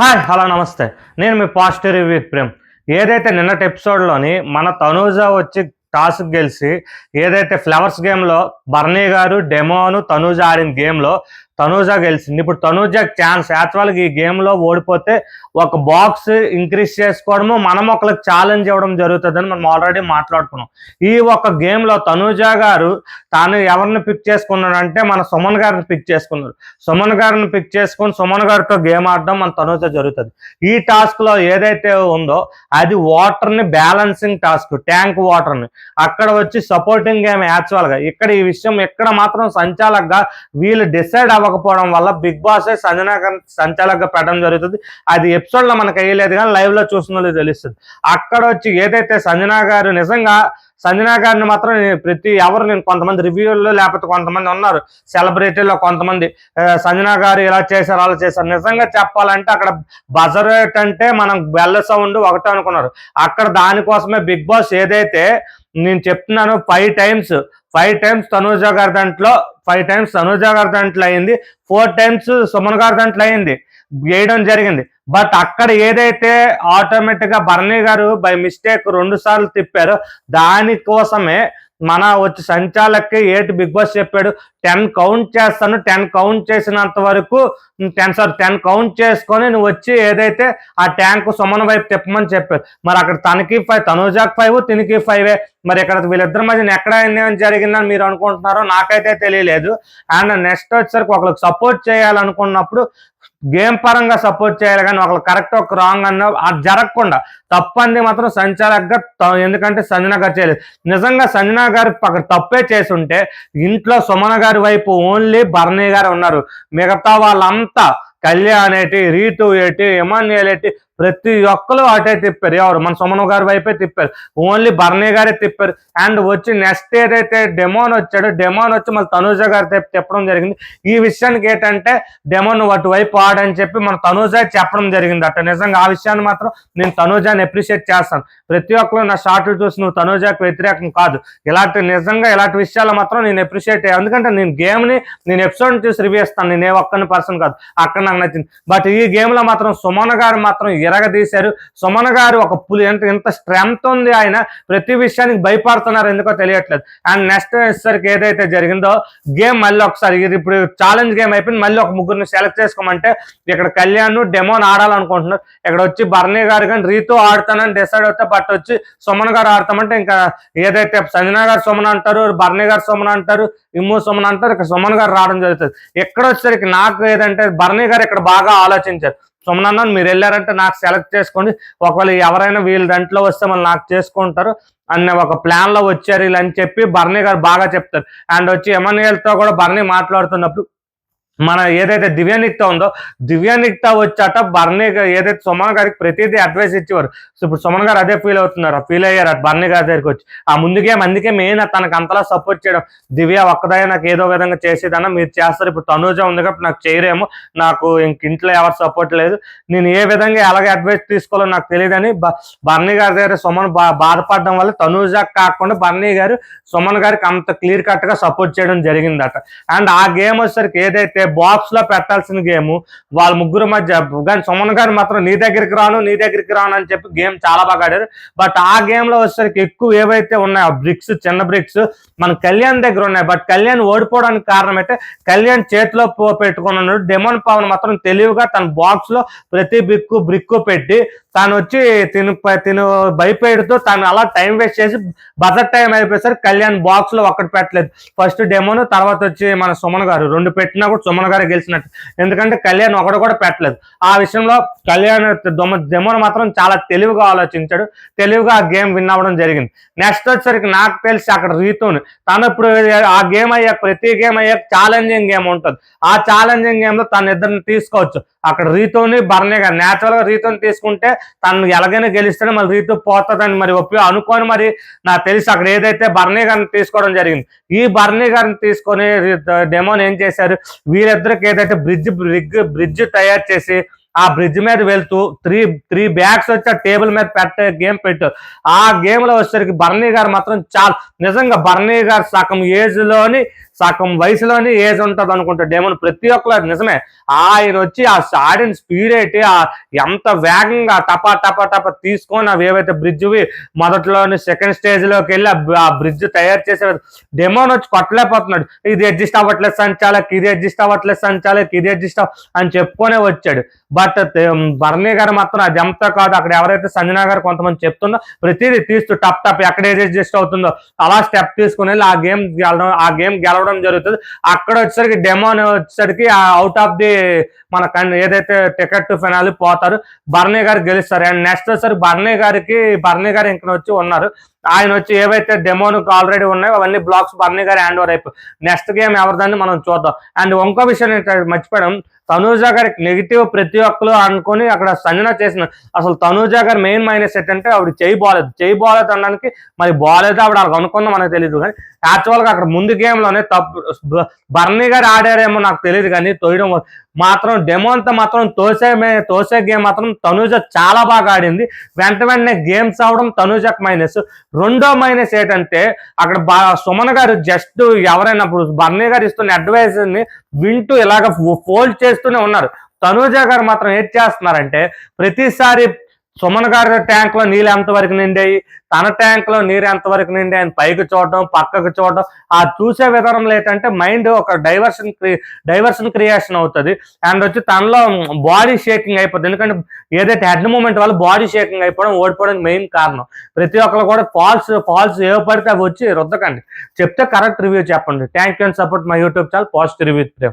Hi hello నమస్తే. నేను మీ positive review with Prem. ఏదైతే నిన్నటి ఎపిసోడ్‌లోని మన తనూజ వచ్చి టాస్క్ గెలిచి ఏదైతే ఫ్లవర్స్ గేమ్‌లో బర్నీ గారు, డెమోను, తనూజ ఆడిన గేమ్‌లో తనూజ గెలిచింది. ఇప్పుడు తనూజకి ఛాన్స్ యాక్చువల్‌గా ఈ గేమ్‌లో ఓడిపోతే ఒక బాక్స్ ఇంక్రీజ్ చేసుకోవడము, మనం ఒకళ్ళకి ఛాలెంజ్ ఇవ్వడం జరుగుతుందని మనం ఆల్రెడీ మాట్లాడుకున్నాం. ఈ ఒక గేమ్‌లో తనూజ గారు తాను ఎవరిని పిక్ చేసుకున్నాడంటే మన సుమన్ గారిని పిక్ చేసుకున్నారు. సుమన్ గారిని పిక్ చేసుకొని సుమన్ గారితో గేమ్ ఆడడం మన తనూజ జరుగుతుంది. ఈ టాస్క్‌లో ఏదైతే ఉందో అది వాటర్‌ని బ్యాలెన్సింగ్ టాస్క్, ట్యాంక్ వాటర్‌ని. అక్కడ వచ్చి సపోర్టింగ్ గేమ్ యాక్చువల్‌గా. ఇక్కడ ఈ విషయం ఎక్కడ మాత్రం సంచాలకగా వీళ్ళు డిసైడ్ అవ్వకపోవడం వల్ల బిగ్ బాసే సంజనా గారిని సంచాలకగా పెట్టడం జరుగుతుంది. అది ఎపిసోడ్లో మనకు వేయలేదు కానీ లైవ్లో చూసిన వాళ్ళు తెలుస్తుంది. అక్కడ వచ్చి ఏదైతే సంజనా గారు నిజంగా సంజనా గారిని మాత్రం నేను కొంతమంది రివ్యూల్లో లేకపోతే కొంతమంది ఉన్నారు సెలబ్రిటీలో కొంతమంది సంజనా గారు ఇలా చేశారు అలా చేశారు. నిజంగా చెప్పాలంటే అక్కడ బజర్ అంటే మనం బెల్ల సౌండ్ ఒకటే అనుకున్నారు. అక్కడ దానికోసమే బిగ్ బాస్ ఏదైతే నేను చెప్తున్నాను 5 టైమ్స్ తనూజ గారి దాంట్లో 5 టైమ్స్ తనూజ గారి దాంట్లో అయింది, 4 టైమ్స్ సుమన్ గారి దాంట్లో అయింది, వేయడం జరిగింది. బట్ అక్కడ ఏదైతే ఆటోమేటిక్గా బర్నీ గారు బై మిస్టేక్ 2 సార్లు తిప్పారో దానికోసమే మన వచ్చి సంచాలక్కి బిగ్ బాస్ చెప్పాడు 10 కౌంట్ చేస్తాను, 10 కౌంట్ చేసినంత వరకు 10 కౌంట్ చేసుకొని నువ్వు వచ్చి ఏదైతే ఆ ట్యాంక్ సుమన్ వైపు తిప్పమని చెప్పారు. మరి అక్కడ తనకి 5, తనూజాకి 5, తినికి 5. మరి ఇక్కడ వీళ్ళిద్దరి మధ్యన ఎక్కడ ఏం జరిగిందని మీరు అనుకుంటున్నారో నాకైతే తెలియలేదు. అండ్ నెక్స్ట్ వచ్చేసరికి ఒకరికి సపోర్ట్ చేయాలనుకున్నప్పుడు గేమ్ పరంగా సపోర్ట్ చేయాలి కానీ ఒకళ్ళు కరెక్ట్ ఒక రాంగ్ అన్న అది జరగకుండా తప్పంది మాత్రం సంచాలకగా. ఎందుకంటే సంజనా గారు చేయలేదు. నిజంగా సంజనా గారు అక్కడ తప్పే చేసుంటే ఇంట్లో సుమన గారి వైపు ఓన్లీ బర్నీ గారు ఉన్నారు. మిగతా వాళ్ళంతా కళ్యాణ్ ఏంటి, రీతు ఏంటి, ఎమాన్యుయల్ ఏంటి, ప్రతి ఒక్కరు అటే తిప్పారు. ఎవరు మన సుమన్ గారి వైపే తిప్పారు. ఓన్లీ బర్నీ గారే తిప్పారు. అండ్ వచ్చి నెక్స్ట్ ఏదైతే డెమోన్ వచ్చాడో డెమోన్ వచ్చి మన తనూజ గారి తిప్పడం జరిగింది. ఈ విషయానికి ఏంటంటే డెమోన్ అటువైపు ఆడని చెప్పి మన తనూజ చెప్పడం జరిగింది అట. నిజంగా ఆ విషయాన్ని మాత్రం నేను తనూజాని అప్రిషియేట్ చేస్తాను. ప్రతి ఒక్కరు నా షార్ట్లు చూసి నువ్వు తనూజాకి వ్యతిరేకం కాదు. ఇలాంటి విషయాలు మాత్రం నేను అప్రిషియేట్ అయ్యాను. ఎందుకంటే నేను గేమ్ని ఎపిసోడ్ని చూసి రివ్యూ ఇస్తాను. నేను ఏ ఒక్కని పర్సన్ కాదు. అక్కడ నాకు నచ్చింది. బట్ ఈ గేమ్లో మాత్రం సుమన్ గారు మాత్రం ఎరగదీశారు. సుమన్ గారు ఒక పులి ఇంత స్ట్రెంత్ ఉంది. ఆయన ప్రతి విషయానికి భయపడుతున్నారు, ఎందుకో తెలియట్లేదు. అండ్ నెక్స్ట్ వచ్చేసరికి ఏదైతే జరిగిందో గేమ్ మళ్ళీ ఒకసారి ఇప్పుడు ఛాలెంజ్ గేమ్ అయిపోయింది. మళ్ళీ ఒక ముగ్గురిని సెలెక్ట్ చేసుకోమంటే ఇక్కడ కళ్యాణ్ డెమోన్ ఆడాలనుకుంటున్నారు. ఇక్కడ వచ్చి బర్నీ గారు కానీ రీతు ఆడుతానని డిసైడ్ అవుతే బట్ వచ్చి సుమన్ గారు ఆడతామంటే ఇంకా ఏదైతే సంజనా గారు సుమన్ అంటారు, బర్నీ గారు సుమన్ అంటారు, ఇమ్ము సుమన్ అంటారు, ఇక్కడ సుమన్ గారు రావడం జరుగుతుంది. ఎక్కడ వచ్చేసరికి నాకు ఏదంటే బర్నీ గారు ఇక్కడ బాగా ఆలోచించారు. సుమన్ అన్న మీరు వెళ్ళారంటే నాకు సెలెక్ట్ చేసుకోండి, ఒకవేళ ఎవరైనా వీళ్ళ దాంట్లో వస్తే మళ్ళీ నాకు చేసుకుంటారు అన్న ఒక ప్లాన్ లో వచ్చారు ఇలా అని చెప్పి బర్నీ గారు బాగా చెప్తారు. అండ్ వచ్చి ఎమాన్యుయల్తో కూడా బర్నీ మాట్లాడుతున్నప్పుడు మన ఏదైతే దివ్యానిక్త ఉందో దివ్యానిక్త వచ్చాట బర్నీ ఏదైతే సుమన్ గారికి ప్రతిదీ అడ్వైస్ ఇచ్చేవారు. సో ఇప్పుడు సుమన్ గారు అదే ఫీల్ అయ్యారు బర్నీ గారి దగ్గరికి వచ్చి. ఆ ముందుకే అందుకే మెయిన్ తనకు అంతలా సపోర్ట్ చేయడం. దివ్య ఒక్కదాయ నాకు ఏదో విధంగా చేసేదన్నా మీరు చేస్తారు, ఇప్పుడు తనూజ ఉంది కాబట్టి నాకు చేయరేమో, నాకు ఇంట్లో ఎవరు సపోర్ట్ లేదు, నేను ఏ విధంగా ఎలాగ అడ్వైస్ తీసుకోవాలో నాకు తెలియదని బర్నీ గారి దగ్గర సుమన్ బాధపడడం వల్ల తనూజ కాకుండా బర్నీ గారు సుమన్ గారికి అంత క్లియర్ కట్ గా సపోర్ట్ చేయడం జరిగిందట. అండ్ ఆ గేమ్ వచ్చేసరికి ఏదైతే బాక్స్ లో పెట్టాల్సిన గేమ్ వాళ్ళ ముగ్గురు మధ్య కానీ సుమన్ గారు మాత్రం నీ దగ్గరికి రాను అని చెప్పి గేమ్ చాలా బాగా ఆడారు. బట్ ఆ గేమ్ లో వచ్చేసరికి ఎక్కువ ఏవైతే ఉన్నాయో బ్రిక్స్, చిన్న బ్రిక్స్ మన కళ్యాణ్ దగ్గర ఉన్నాయి. బట్ కళ్యాణ్ ఓడిపోవడానికి కారణం అయితే కళ్యాణ్ చేతిలో పెట్టుకున్నాడు. డెమోన్ పవన్ మాత్రం తెలివిగా తన బాక్స్ లో ప్రతి బ్రిక్కు పెట్టి తాను వచ్చి తిను భయపెడుతూ తాను అలా టైం వేస్ట్ చేసి బజెట్ టైం అయిపోయేసరికి కళ్యాణ్ బాక్స్ లో ఒక్కటి పెట్టలేదు. ఫస్ట్ డెమోను, తర్వాత వచ్చి మన సుమన్ గారు 2 పెట్టినా కూడా సుమన్ గారు గెలిచినట్టు. ఎందుకంటే కళ్యాణ్ ఒకటి కూడా పెట్టలేదు. ఆ విషయంలో కళ్యాణ్ డెమోన్ మాత్రం చాలా తెలివిగా ఆలోచించాడు. తెలివిగా ఆ గేమ్ విన్ అవ్వడం జరిగింది. నెక్స్ట్ వచ్చేసరికి నాకు తెలిసి అక్కడ రీతుని తను ఇప్పుడు ఆ గేమ్ అయ్యాక ప్రతి గేమ్ అయ్యాక ఛాలెంజింగ్ గేమ్ ఉంటుంది. ఆ ఛాలెంజింగ్ గేమ్ లో తను ఇద్దరిని తీసుకోవచ్చు. అక్కడ రీతుని బర్నీ గారు న్యాచురల్ గా రీతుని తీసుకుంటే తను ఎలాగైనా గెలిస్తేనే మళ్ళీ రీతు పోతుందని మరి అనుకోని మరి నాకు తెలిసి అక్కడ ఏదైతే బర్నీ గారిని తీసుకోవడం జరిగింది. ఈ బర్నీ గారిని తీసుకొని డెమోన్ ఏం చేశారు, వీరిద్దరికి ఏదైతే బ్రిడ్జ్ తయారు చేసి ఆ బ్రిడ్జ్ మీద వెళ్తూ త్రీ బ్యాగ్స్ వచ్చి ఆ టేబుల్ మీద పెట్టే గేమ్ పెట్టారు. ఆ గేమ్ లో వచ్చేసరికి బర్నీ గారు మాత్రం చాలా నిజంగా బర్నీ గారు సగం ఏజ్ లోని సగం వయసులోనే ఏజ్ ఉంటుంది అనుకుంటా డెమోన్. ప్రతి ఒక్కరు నిజమే, ఆయన వచ్చి ఆ ఆడిన స్పీడ్ ఏంటి, ఎంత వేగంగా టపా టపా టపా తీసుకొని అవి ఏవైతే బ్రిడ్జ్వి మొదట్లోని సెకండ్ స్టేజ్ లోకి వెళ్ళి ఆ బ్రిడ్జ్ తయారు చేసే డెమోన్ వచ్చి కొట్టలేకపోతున్నాడు. ఇది అడ్జస్ట్ అవ్వట్లేదు సంచాలక్, ఇది అడ్జస్ట్ అవ్వట్లేదు సంచాలక్, ఇది అడ్జస్ట్ అని చెప్పుకొనే వచ్చాడు. బట్ బర్నీ గారు మాత్రం అదంతా కాదు, అక్కడ ఎవరైతే సంజనా గారు కొంతమంది చెప్తుందో ప్రతిదీ తీస్తూ టప్ టప్ ఎక్కడ ఏది అడ్జస్ట్ అవుతుందో అలా స్టెప్ తీసుకుని వెళ్ళి ఆ గేమ్ గెలవడం జరుగుతుంది. అక్కడ వచ్చేసరికి డెమోన్ వచ్చేసరికి అవుట్ ఆఫ్ ది మన ఏదైతే టికెట్ టు ఫినాలి పోతారు, బర్నీ గారు గెలుస్తారు. అండ్ నెక్స్ట్ వచ్చేసరికి బర్నీ గారు ఇంకా వచ్చి ఉన్నారు. ఆయన వచ్చి ఏవైతే డెమోనికి ఆల్రెడీ ఉన్నాయో అవన్నీ బ్లాక్స్ బర్నీ గారు హ్యాండ్ ఓవర్ అయిపోయి నెక్స్ట్ గేమ్ ఎవరిదాన్ని మనం చూద్దాం. అండ్ ఇంకో విషయం మర్చిపోయాం, తనూజ గారికి నెగిటివ్ ప్రతి ఒక్కరు అనుకుని అక్కడ సంజన చేసిన అసలు తనూజ గారి మెయిన్ మైనస్ ఏంటంటే ఆవిడ చేయబోలేదు అనడానికి, మరి బాగాలేదు ఆవిడ అలా అనుకుందో మనకు తెలియదు. కానీ యాక్చువల్గా అక్కడ ముందు గేమ్లోనే బర్నీ గారు ఆడారేమో నాకు తెలియదు, కానీ తోయడం మాత్రం డెమోన్తో మాత్రం తోసే గేమ్ మాత్రం తనూజ చాలా బాగా ఆడింది. వెంటనే గేమ్స్ అవడం తనూజకు మైనస్. రెండో మైనస్ ఏంటంటే అక్కడ సుమన్ గారు జస్ట్ ఎవరైనా బర్నీ గారు ఇస్తున్న అడ్వైజ్ ని వింటూ ఇలాగ ఫోల్డ్ చేస్తూనే ఉన్నారు. తనూజ గారు మాత్రం ఏం చేస్తున్నారంటే ప్రతిసారి సుమన్ గారి ట్యాంక్ లో నీళ్ళు ఎంతవరకు నిండాయి, తన ట్యాంక్ లో నీరు ఎంతవరకు నిండాయి అని పైకి చూడడం పక్కకు చూడడం, ఆ చూసే విధానంలో ఏంటంటే మైండ్ ఒక డైవర్షన్ క్రియేషన్ అవుతుంది. అండ్ వచ్చి తనలో బాడీ షేకింగ్ అయిపోతుంది. ఎందుకంటే ఏదైతే హెడ్ మూమెంట్ వల్ల బాడీ షేకింగ్ అయిపోవడం ఓడిపోవడానికి మెయిన్ కారణం. ప్రతి ఒక్కరు కూడా ఫాల్స్ ఏవో పడితే అవి వచ్చి రుద్దకండి, చెప్తే కరెక్ట్ రివ్యూ చెప్పండి. Thank you and support my YouTube channel positive review.